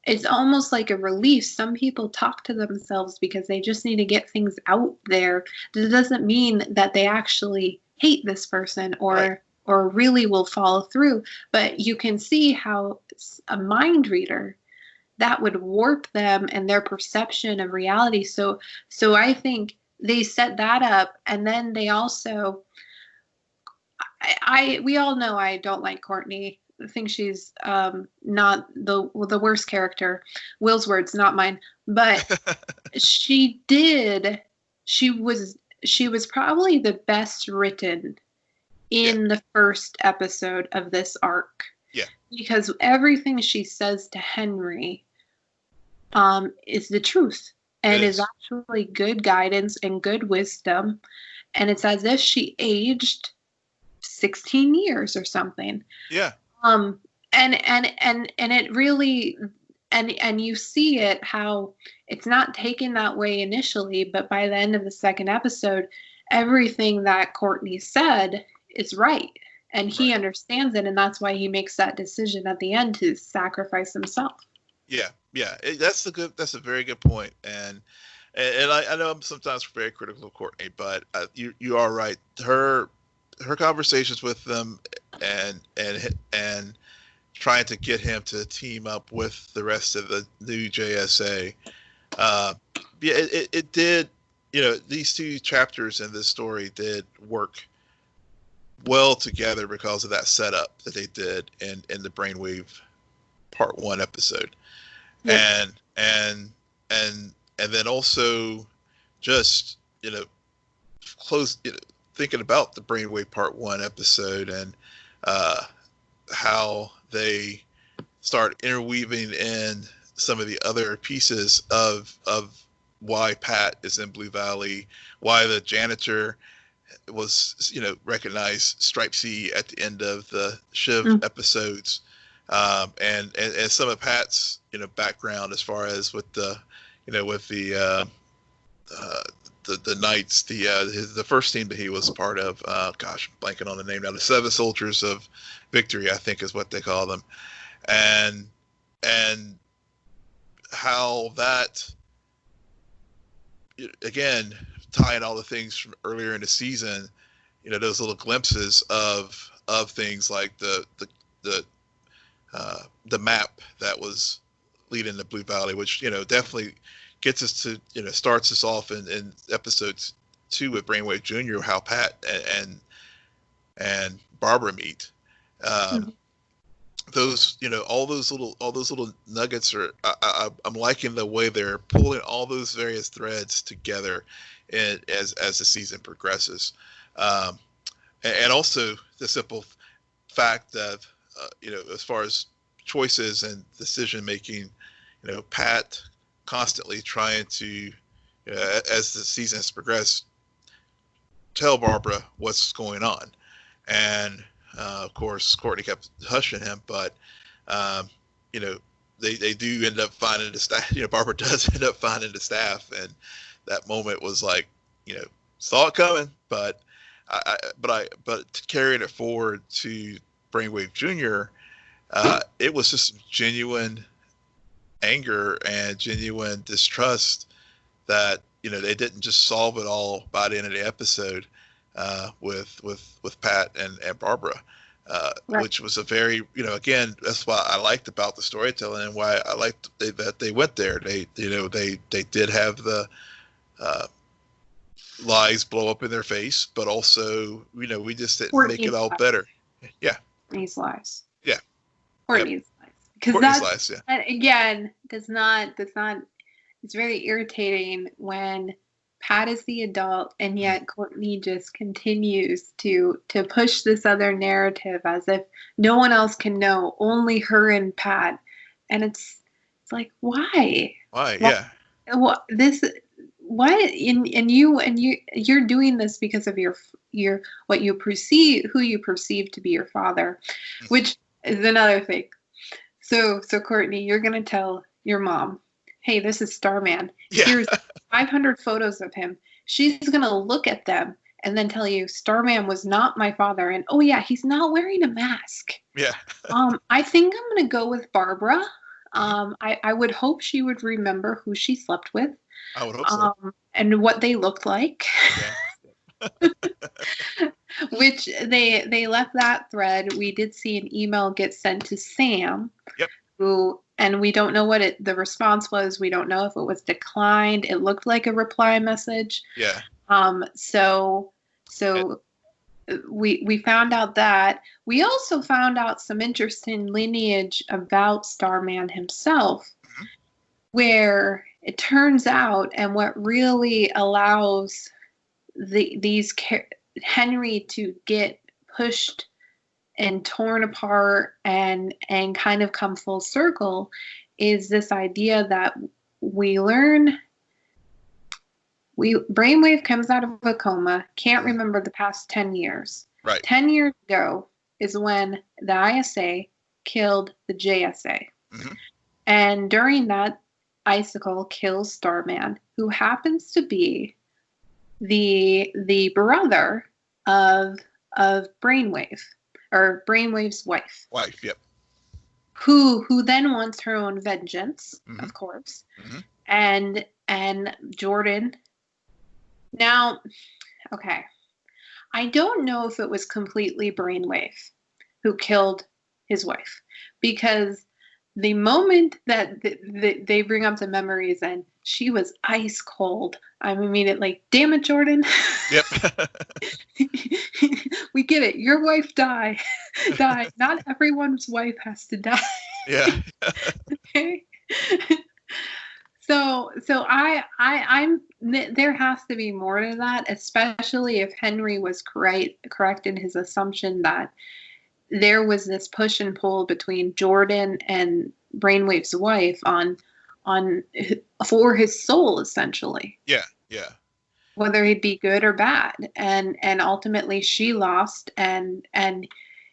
It's almost like a relief. Some people talk to themselves because they just need to get things out there. That doesn't mean that they actually hate this person or really will follow through. But you can see how a mind reader, that would warp them and their perception of reality. So I think they set that up, and then they also, we all know I don't like Courtney. I think she's not the worst character. Will's words, not mine. But she was probably the best written in the first episode of this arc.
Yeah. Because
everything she says to Henry is the truth, and is actually good guidance and good wisdom. And it's as if she aged 16 years or something.
Yeah.
And it really, and you see it, how it's not taken that way initially, but by the end of the second episode, everything that Courtney said is right, and he understands it, and that's why he makes that decision at the end to sacrifice himself.
Yeah, that's a very good point, and I know I'm sometimes very critical of Courtney, but you are right. Her conversations with them and trying to get him to team up with the rest of the new JSA. It did, these two chapters in this story did work well together because of that setup that they did in the Brainwave Part 1 episode. Yeah. And then also just, thinking about the Brainwave Part 1 episode and how they start interweaving in some of the other pieces of why Pat is in Blue Valley, why the janitor was, recognized Stripe C at the end of the Shiv episodes, and some of Pat's, background as far as with the, with the Knights, the first team that he was part of. Gosh, I'm blanking on the name now. The Seven Soldiers of Victory, I think, is what they call them, and how that, again, tying all the things from earlier in the season, those little glimpses of things like the map that was leading to Blue Valley, which definitely gets us to, starts us off in episodes 2 with Brainwave Jr., how Pat and Barbara meet. Those, all those little nuggets are, I'm liking the way they're pulling all those various threads together as the season progresses. And also the simple fact of, as far as choices and decision making. Pat constantly trying to, as the season has progressed, tell Barbara what's going on, and of course Courtney kept hushing him, but they do end up finding the staff. Barbara does end up finding the staff, and that moment was like, saw it coming, but carrying it forward to Brainwave Jr., it was just some genuine anger and genuine distrust that they didn't just solve it all by the end of the episode with Pat and Barbara,
Right.
which was a very again, that's what I liked about the storytelling and why I liked that they went there. They did have the lies blow up in their face, but also we just didn't make it all better. Yeah.
These lies.
Yeah.
Courtney's lies. Because that again does not. It's very irritating when Pat is the adult and yet Courtney just continues to push this other narrative as if no one else can know, only her and Pat. And it's like, why?
Why? Yeah.
What you're doing this because of your what you perceive, who you perceive to be your father, which is another thing. So Courtney, you're gonna tell your mom, hey, this is Starman.
Yeah.
Here's 500 photos of him. She's gonna look at them and then tell you Starman was not my father, and oh yeah, he's not wearing a mask.
Yeah.
I think I'm gonna go with Barbara. I would hope she would remember who she slept with.
I would hope so.
And what they looked like.
Yeah.
Which they left that thread. We did see an email get sent to Sam.
Yep.
And we don't know what the response was. We don't know if it was declined. It looked like a reply message.
Yeah.
So we found out that. We also found out some interesting lineage about Starman himself, where it turns out, and what really allows these Henry to get pushed and torn apart and kind of come full circle is this idea that we learn Brainwave comes out of a coma, can't remember the past 10 years.
Right.
10 years ago is when the ISA killed the JSA.
Mm-hmm.
And during that, Icicle kills Starman, who happens to be the brother of Brainwave, or Brainwave's wife.
Wife, yep.
Who then wants her own vengeance, of course.
Mm-hmm.
And Jordan. Now, okay. I don't know if it was completely Brainwave who killed his wife, because the moment that they bring up the memories and she was ice cold, I'm immediately, damn it, Jordan.
Yep.
We get it. Your wife died. Not everyone's wife has to die.
Yeah.
Okay. So I'm there has to be more to that, especially if Henry was correct in his assumption that there was this push and pull between Jordan and Brainwave's wife for his soul, essentially.
Yeah, yeah.
Whether he'd be good or bad, and ultimately she lost, and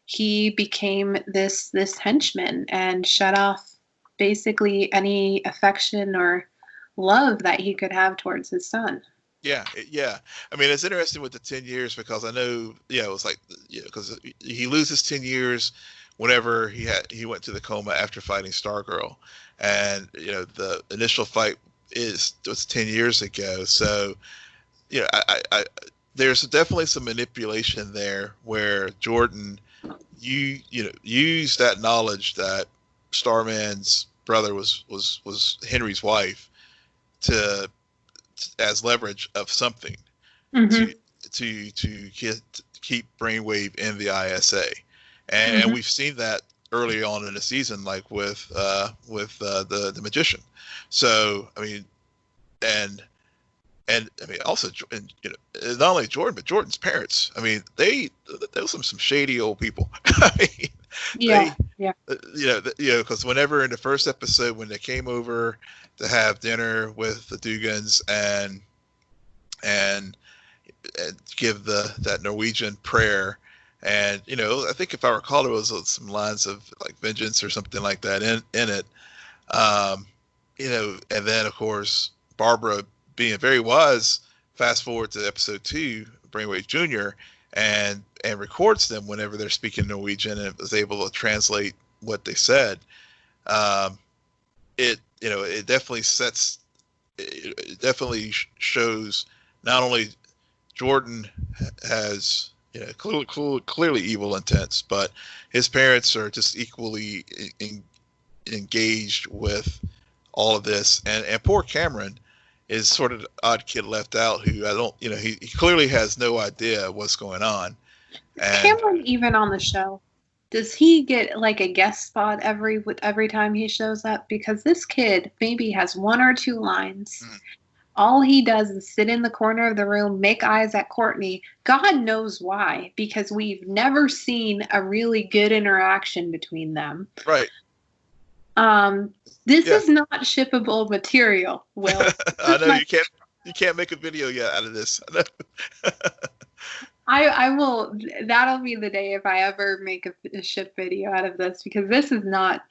he became this henchman and shut off basically any affection or love that he could have towards his son.
Yeah, yeah. I mean, it's interesting with the 10 years because I know, it was like, because he loses 10 years whenever he went to the coma after fighting Stargirl, and the initial fight was 10 years ago. So, I there's definitely some manipulation there where Jordan, used that knowledge that Starman's brother was Henry's wife as leverage of something to keep Brainwave in the ISA, and we've seen that early on in the season, like with the magician. So I mean, and and I mean, also, and, not only Jordan, but Jordan's parents. I mean, they were some shady old people. I mean,
Yeah, yeah.
because whenever in the first episode when they came over to have dinner with the Dugans and give that Norwegian prayer, and I think if I recall, there was some lines of like vengeance or something like that in it. And then of course Barbara, being very wise, fast forward to episode 2, Brainwave Jr., and records them whenever they're speaking Norwegian and was able to translate what they said. It definitely shows not only Jordan has clearly evil intents, but his parents are just equally engaged with all of this, and poor Cameron is sort of the odd kid left out who he clearly has no idea what's going on.
And Cameron, even on the show, does he get like a guest spot every time he shows up? Because this kid maybe has 1 or 2 lines. All he does is sit in the corner of the room, make eyes at Courtney. God knows why, because we've never seen a really good interaction between them.
Right.
This is not shippable material, Will.
I know you can't make a video yet out of this.
I will. That'll be the day if I ever make a ship video out of this, because this is not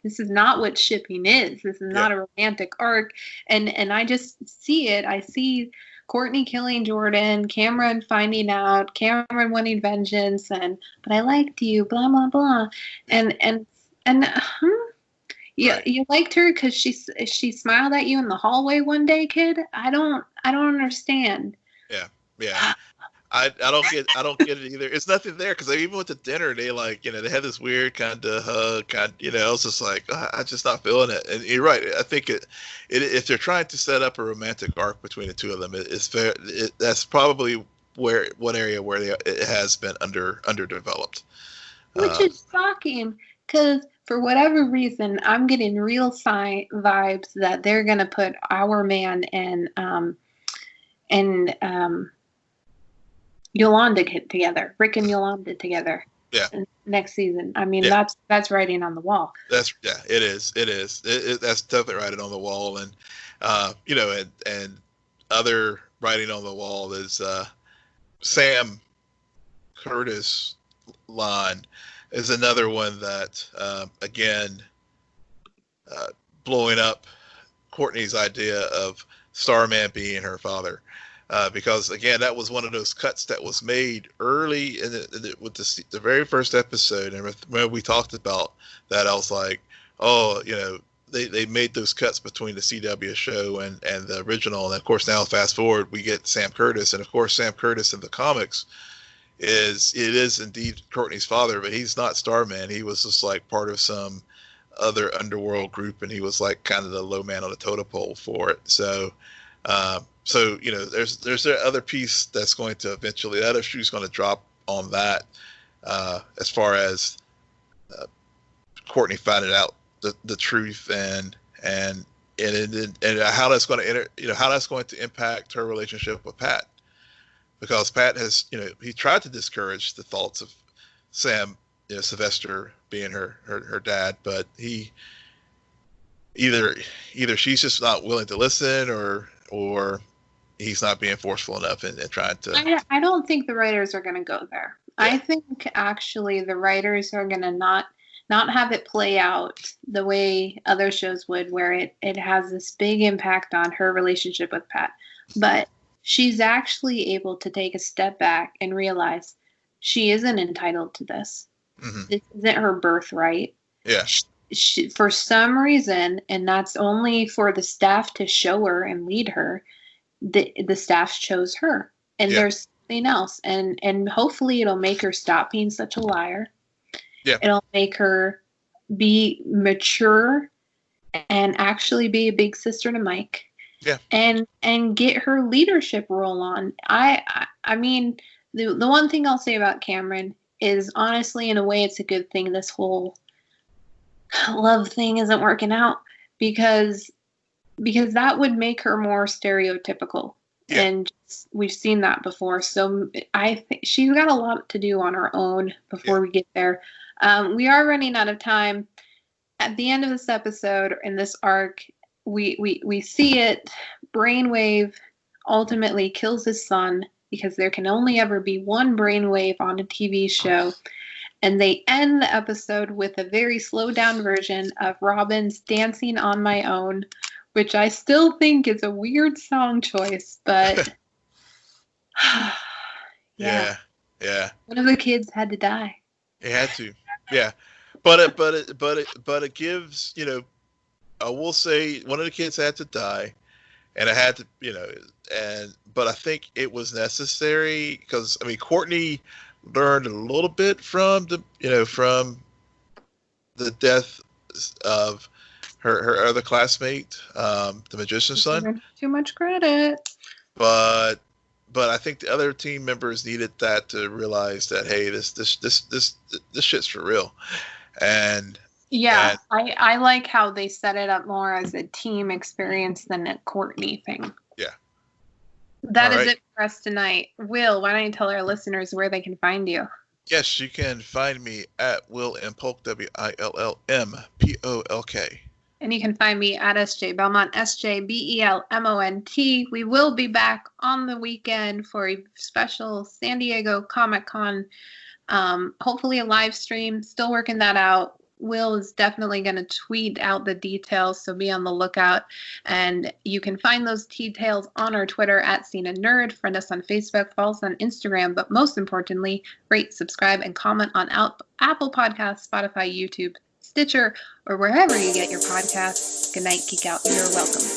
what shipping is. This is not a romantic arc, and I just see it. I see Courtney killing Jordan, Cameron finding out, Cameron wanting vengeance, but I liked you, blah blah blah, and you liked her because she smiled at you in the hallway one day, kid. I don't understand.
Yeah. I don't get it either. It's nothing there, because even with the dinner, they they had this weird kind of hug, I was just like, I'm just not feeling it. And you're right. I think if they're trying to set up a romantic arc between the two of them, it's fair. That's probably one area where it has been underdeveloped.
Which is shocking, because for whatever reason, I'm getting real vibes that they're gonna put our man and Yolanda together, Rick and Yolanda together.
Yeah.
Next season. I mean, that's writing on the wall.
It is. That's definitely writing on the wall, and and other writing on the wall is Sam Curtis line is another one that again blowing up Courtney's idea of Starman being her father. Because again, that was one of those cuts that was made early with the very first episode, and when we talked about that, I was like, they made those cuts between the CW show and the original, and of course now fast forward we get Sam Curtis, and of course Sam Curtis in the comics is indeed Courtney's father, but he's not Starman. He was just like part of some other underworld group, and he was like kind of the low man on the totem pole for it. So there's the other piece that's going to eventually, the other shoe's going to drop on that, as far as Courtney finding out the truth and how that's going to how that's going to impact her relationship with Pat, because Pat has he tried to discourage the thoughts of Sam Sylvester being her dad, but he either she's just not willing to listen or he's not being forceful enough and trying to.
I don't think the writers are going to go there. Yeah. I think actually the writers are going to not have it play out the way other shows would, where it has this big impact on her relationship with Pat. But she's actually able to take a step back and realize she isn't entitled to this. Mm-hmm. This isn't her birthright.
Yeah.
She, for some reason, and that's only for the staff to show her and lead her, the staff chose her, and there's something else, and hopefully it'll make her stop being such a liar.
Yeah,
it'll make her be mature and actually be a big sister to Mike.
Yeah,
and get her leadership role on. I mean, the one thing I'll say about Cameron is, honestly, in a way, it's a good thing this whole love thing isn't working out, because that would make her more stereotypical
Yeah.
And we've seen that before. So I think she's got a lot to do on her own before we get there. We are running out of time. At the end of this episode, in this arc, we see it. Brainwave ultimately kills his son because there can only ever be one Brainwave on a TV show. And they end the episode with a very slowed down version of Robin's Dancing on My Own, which I still think is a weird song choice, but
Yeah.
One of the kids had to die.
It had to. Yeah. But it gives, you know, I will say one of the kids had to die, and it had to, you know, but I think it was necessary because, I mean, Courtney learned a little bit from the death of her other classmate, the magician's son.
Too much credit.
But I think the other team members needed that to realize that, hey, this shit's for real. And
I like how they set it up more as a team experience than a Courtney thing.
Yeah.
That is it for us tonight. Will, why don't you tell our listeners where they can find you?
Yes, you can find me at Will and Polk, WILLMPOLK.
And you can find me at SJ Belmont, SJBELMONT. We will be back on the weekend for a special San Diego Comic-Con. Hopefully a live stream. Still working that out. Will is definitely going to tweet out the details, so be on the lookout. And you can find those details on our Twitter at CNN Nerd. Friend us on Facebook, follow us on Instagram, but most importantly, rate, subscribe, and comment on Apple Podcasts, Spotify, YouTube, Stitcher, or wherever you get your podcasts. Good night, Geek Out. You're welcome.